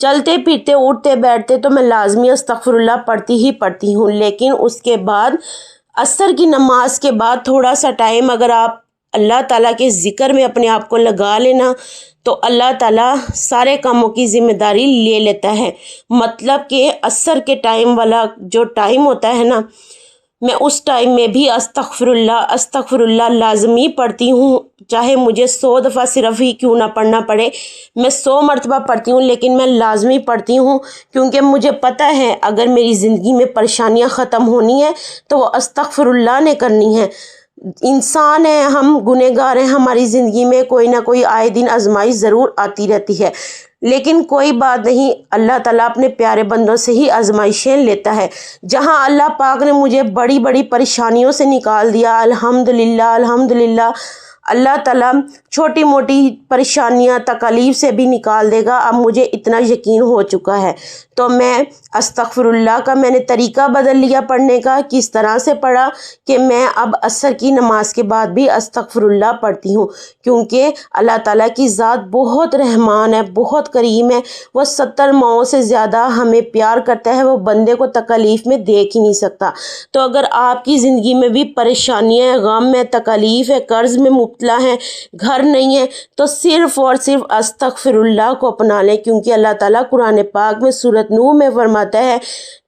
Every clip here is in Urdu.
چلتے پھرتے اٹھتے بیٹھتے تو میں لازمی استغفراللہ پڑھتی ہوں، لیکن اس کے بعد عصر کی نماز کے بعد تھوڑا سا ٹائم اگر آپ اللہ تعالیٰ کے ذکر میں اپنے آپ کو لگا لینا تو اللہ تعالیٰ سارے کاموں کی ذمہ داری لے لیتا ہے۔ مطلب کہ عصر کے ٹائم والا جو ٹائم ہوتا ہے نا، میں اس ٹائم میں بھی استغفراللہ لازمی پڑھتی ہوں، چاہے مجھے 100 دفعہ صرف ہی کیوں نہ پڑھنا پڑے، میں 100 مرتبہ پڑھتی ہوں، لیکن میں لازمی پڑھتی ہوں، کیونکہ مجھے پتہ ہے اگر میری زندگی میں پریشانیاں ختم ہونی ہیں تو وہ استغفراللہ نے کرنی ہے۔ انسان ہیں، ہم گنہگار ہیں، ہماری زندگی میں کوئی نہ کوئی آئے دن آزمائش ضرور آتی رہتی ہے، لیکن کوئی بات نہیں، اللہ تعالیٰ اپنے پیارے بندوں سے ہی آزمائشیں لیتا ہے۔ جہاں اللہ پاک نے مجھے بڑی بڑی پریشانیوں سے نکال دیا، الحمدللہ، اللہ تعالیٰ چھوٹی موٹی پریشانیاں تکالیف سے بھی نکال دے گا، اب مجھے اتنا یقین ہو چکا ہے۔ تو میں استغفراللہ کا میں نے طریقہ بدل لیا پڑھنے کا۔ کس طرح سے پڑھا کہ میں اب عصر کی نماز کے بعد بھی استغفراللہ پڑھتی ہوں، کیونکہ اللہ تعالیٰ کی ذات بہت رحمان ہے، بہت کریم ہے، وہ 70 ماؤں سے زیادہ ہمیں پیار کرتا ہے، وہ بندے کو تکالیف میں دیکھ ہی نہیں سکتا۔ تو اگر آپ کی زندگی میں بھی پریشانیاں ہیں، غم ہے، تکالیف ہے، قرض میں مبتلا ہیں، گھر نہیں ہے، تو صرف اور صرف استغفراللہ کو اپنا لیں، کیونکہ اللہ تعالیٰ قرآن پاک میں سورۃ نوح میں فرماتا ہے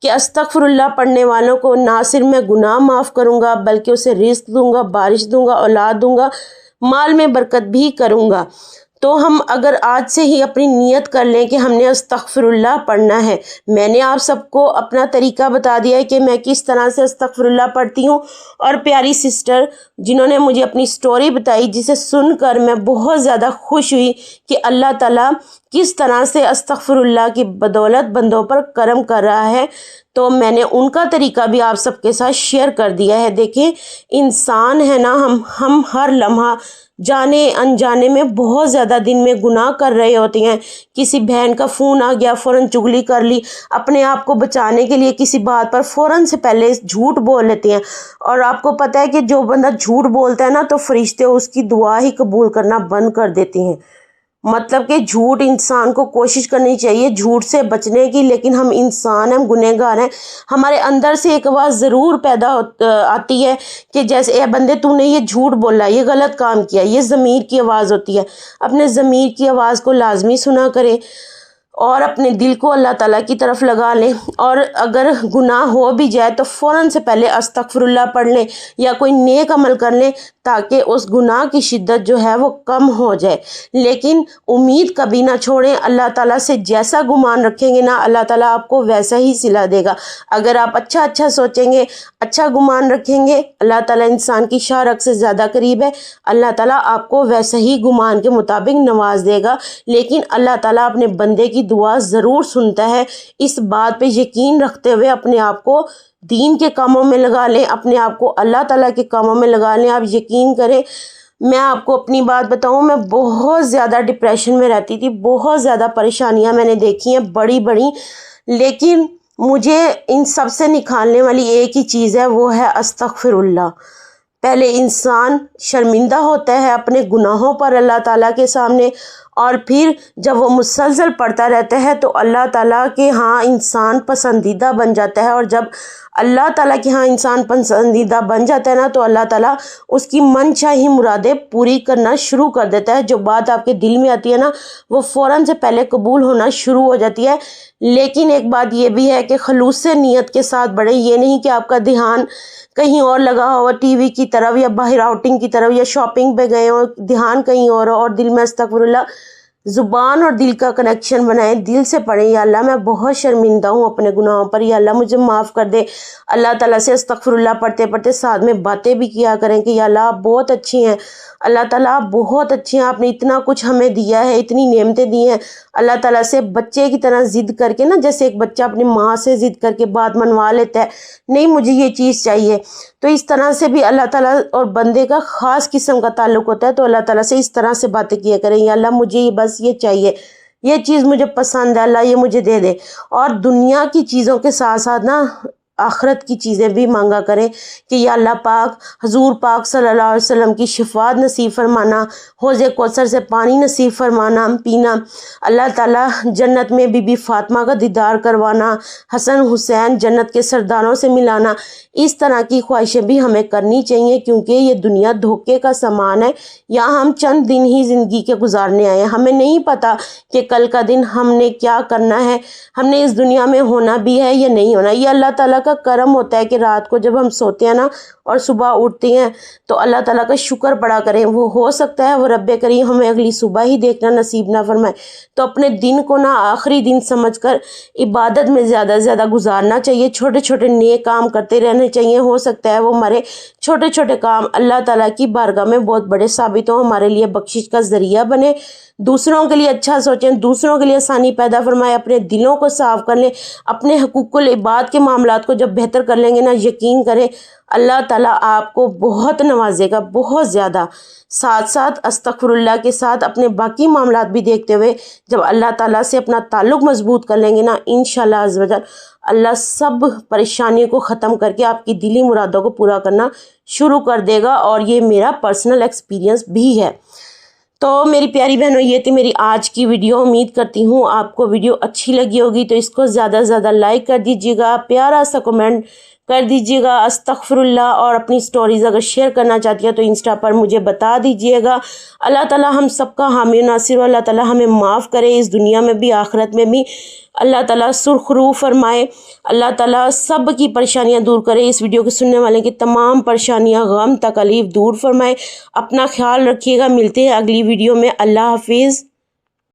کہ استغفراللہ پڑھنے والوں کو نہ صرف میں گناہ معاف کروں گا بلکہ اسے رزق دوں گا، بارش دوں گا، اولاد دوں گا، مال میں برکت بھی کروں گا۔ تو ہم اگر آج سے ہی اپنی نیت کر لیں کہ ہم نے استغفراللہ پڑھنا ہے۔ میں نے آپ سب کو اپنا طریقہ بتا دیا ہے کہ میں کس طرح سے استغفراللہ پڑھتی ہوں، اور پیاری سسٹر جنہوں نے مجھے اپنی سٹوری بتائی، جسے سن کر میں بہت زیادہ خوش ہوئی کہ اللہ تعالیٰ کس طرح سے استغفراللہ کی بدولت بندوں پر کرم کر رہا ہے، تو میں نے ان کا طریقہ بھی آپ سب کے ساتھ شیئر کر دیا ہے۔ دیکھیں، انسان ہے نا، ہم ہر لمحہ جانے انجانے میں بہت زیادہ دن میں گناہ کر رہے ہوتے ہیں۔ کسی بہن کا فون آ گیا، فوراً چغلی کر لی، اپنے آپ کو بچانے کے لیے کسی بات پر فوراً سے پہلے جھوٹ بول لیتے ہیں، اور آپ کو پتہ ہے کہ جو بندہ جھوٹ بولتا ہے نا تو فرشتے اس کی دعا ہی قبول کرنا بند کر دیتے ہیں۔ مطلب کہ جھوٹ انسان کو کوشش کرنی چاہیے جھوٹ سے بچنے کی، لیکن ہم انسان ہیں، گنہگار ہیں، ہمارے اندر سے ایک آواز ضرور پیدا آتی ہے کہ جیسے اے بندے تو نے یہ جھوٹ بولا، یہ غلط کام کیا، یہ ضمیر کی آواز ہوتی ہے۔ اپنے ضمیر کی آواز کو لازمی سنا کریں اور اپنے دل کو اللہ تعالیٰ کی طرف لگا لیں، اور اگر گناہ ہو بھی جائے تو فوراً سے پہلے استغفراللہ پڑھ لیں یا کوئی نیک عمل کر لیں تاکہ اس گناہ کی شدت جو ہے وہ کم ہو جائے۔ لیکن امید کبھی نہ چھوڑیں، اللہ تعالیٰ سے جیسا گمان رکھیں گے نا اللہ تعالیٰ آپ کو ویسا ہی صلہ دے گا۔ اگر آپ اچھا سوچیں گے، اچھا گمان رکھیں گے، اللہ تعالیٰ انسان کی شارک سے زیادہ قریب ہے، اللہ تعالیٰ آپ کو ویسا ہی گمان کے مطابق نواز دے گا۔ لیکن اللہ تعالیٰ اپنے بندے کی دعا ضرور سنتا ہے، اس بات پہ یقین رکھتے ہوئے اپنے آپ کو دین کے کاموں میں لگا لیں، اپنے آپ کو اللہ تعالیٰ کے کاموں میں لگا لیں۔ آپ یقین کریں، میں آپ کو اپنی بات بتاؤں، میں بہت زیادہ ڈپریشن میں رہتی تھی، بہت زیادہ پریشانیاں میں نے دیکھی ہیں بڑی بڑی، لیکن مجھے ان سب سے نکالنے والی ایک ہی چیز ہے، وہ ہے استغفراللہ۔ پہلے انسان شرمندہ ہوتا ہے اپنے گناہوں پر اللہ تعالیٰ کے سامنے، اور پھر جب وہ مسلسل پڑھتا رہتا ہے تو اللہ تعالیٰ کے ہاں انسان پسندیدہ بن جاتا ہے، اور جب اللہ تعالیٰ کے ہاں انسان پسندیدہ بن جاتا ہے نا تو اللہ تعالیٰ اس کی من چاہی مرادیں پوری کرنا شروع کر دیتا ہے۔ جو بات آپ کے دل میں آتی ہے نا وہ فوراً سے پہلے قبول ہونا شروع ہو جاتی ہے۔ لیکن ایک بات یہ بھی ہے کہ خلوص نیت کے ساتھ بڑھیں، یہ نہیں کہ آپ کا دھیان کہیں اور لگا ہوا، ٹی وی کی طرف یا باہر آؤٹنگ کی طرف یا شاپنگ پہ گئے ہو، دھیان کہیں اور ہو اور دل میں استغفراللہ۔ زبان اور دل کا کنیکشن بنائیں، دل سے پڑھیں، یا اللہ میں بہت شرمندہ ہوں اپنے گناہوں پر، یا اللہ مجھے معاف کر دے۔ اللہ تعالیٰ سے استغفراللہ پڑھتے پڑھتے ساتھ میں باتیں بھی کیا کریں کہ یا اللہ آپ بہت اچھی ہیں، اللہ تعالیٰ آپ بہت اچھے ہیں، آپ نے اتنا کچھ ہمیں دیا ہے، اتنی نعمتیں دی ہیں۔ اللہ تعالیٰ سے بچے کی طرح ضد کر کے نا، جیسے ایک بچہ اپنی ماں سے ضد کر کے بات منوا لیتا ہے، نہیں مجھے یہ چیز چاہیے، تو اس طرح سے بھی اللہ تعالیٰ اور بندے کا خاص قسم کا تعلق ہوتا ہے۔ تو اللہ تعالیٰ سے اس طرح سے باتیں کیا کریں، یا اللہ مجھے یہ بس یہ چاہیے، یہ چیز مجھے پسند ہے، اللہ یہ مجھے دے دے۔ اور دنیا کی چیزوں کے ساتھ ساتھ نا آخرت کی چیزیں بھی مانگا کریں کہ یا اللہ پاک حضور پاک صلی اللہ علیہ وسلم کی شفاعت نصیب فرمانا، حوض کوثر سے پانی نصیب فرمانا پینا، اللہ تعالیٰ جنت میں بی بی فاطمہ کا دیدار کروانا، حسن حسین جنت کے سرداروں سے ملانا، اس طرح کی خواہشیں بھی ہمیں کرنی چاہیے، کیونکہ یہ دنیا دھوکے کا سامان ہے۔ یہاں ہم چند دن ہی زندگی کے گزارنے آئے ہیں، ہمیں نہیں پتہ کہ کل کا دن ہم نے کیا کرنا ہے، ہم نے اس دنیا میں ہونا بھی ہے یا نہیں ہونا۔ یہ اللہ تعالیٰ کا کرم ہوتا ہے کہ رات کو جب ہم سوتے ہیں نا اور صبح اٹھتے ہیں تو اللہ تعالیٰ کا شکر پڑا کریں۔ وہ ہو سکتا ہے وہ رب کریم ہمیں اگلی صبح ہی دیکھنا نصیب نہ فرمائے، تو اپنے دن کو نا آخری دن سمجھ کر عبادت میں زیادہ سے زیادہ گزارنا چاہیے، چھوٹے چھوٹے نیک کام کرتے رہنے چاہیے۔ ہو سکتا ہے وہ ہمارے چھوٹے چھوٹے کام اللہ تعالیٰ کی بارگاہ میں بہت بڑے ثابت ہوں، ہمارے لیے بخشش کا ذریعہ بنے۔ دوسروں کے لیے اچھا سوچیں، دوسروں کے لیے آسانی پیدا فرمائے، اپنے دلوں کو صاف کر لیں، اپنے حقوق العباد کے معاملات کو جب بہتر کر لیں گے نا، یقین کریں اللہ تعالیٰ آپ کو بہت نوازے گا، بہت زیادہ۔ ساتھ ساتھ استغفر اللہ کے ساتھ اپنے باقی معاملات بھی دیکھتے ہوئے جب اللہ تعالیٰ سے اپنا تعلق مضبوط کر لیں گے نا، انشاءاللہ عز و جل اللہ سب پریشانیوں کو ختم کر کے آپ کی دلی مرادوں کو پورا کرنا شروع کر دے گا، اور یہ میرا پرسنل ایکسپیرینس بھی ہے۔ تو میری پیاری بہنوں، یہ تھی میری آج کی ویڈیو۔ امید کرتی ہوں آپ کو ویڈیو اچھی لگی ہوگی، تو اس کو زیادہ سے زیادہ لائک کر دیجیے گا، پیارا سا کمنٹ کر دیجیے گا استغفر اللہ، اور اپنی سٹوریز اگر شیئر کرنا چاہتی ہیں تو انسٹا پر مجھے بتا دیجیے گا۔ اللہ تعالیٰ ہم سب کا حامی و ناصر ہو، اللہ تعالیٰ ہمیں معاف کرے، اس دنیا میں بھی آخرت میں بھی اللہ تعالیٰ سرخ روح فرمائے، اللہ تعالیٰ سب کی پریشانیاں دور کرے، اس ویڈیو کو سننے والے کی تمام پریشانیاں غم تکلیف دور فرمائے۔ اپنا خیال رکھیے گا، ملتے ہیں اگلی ویڈیو میں، اللہ حافظ۔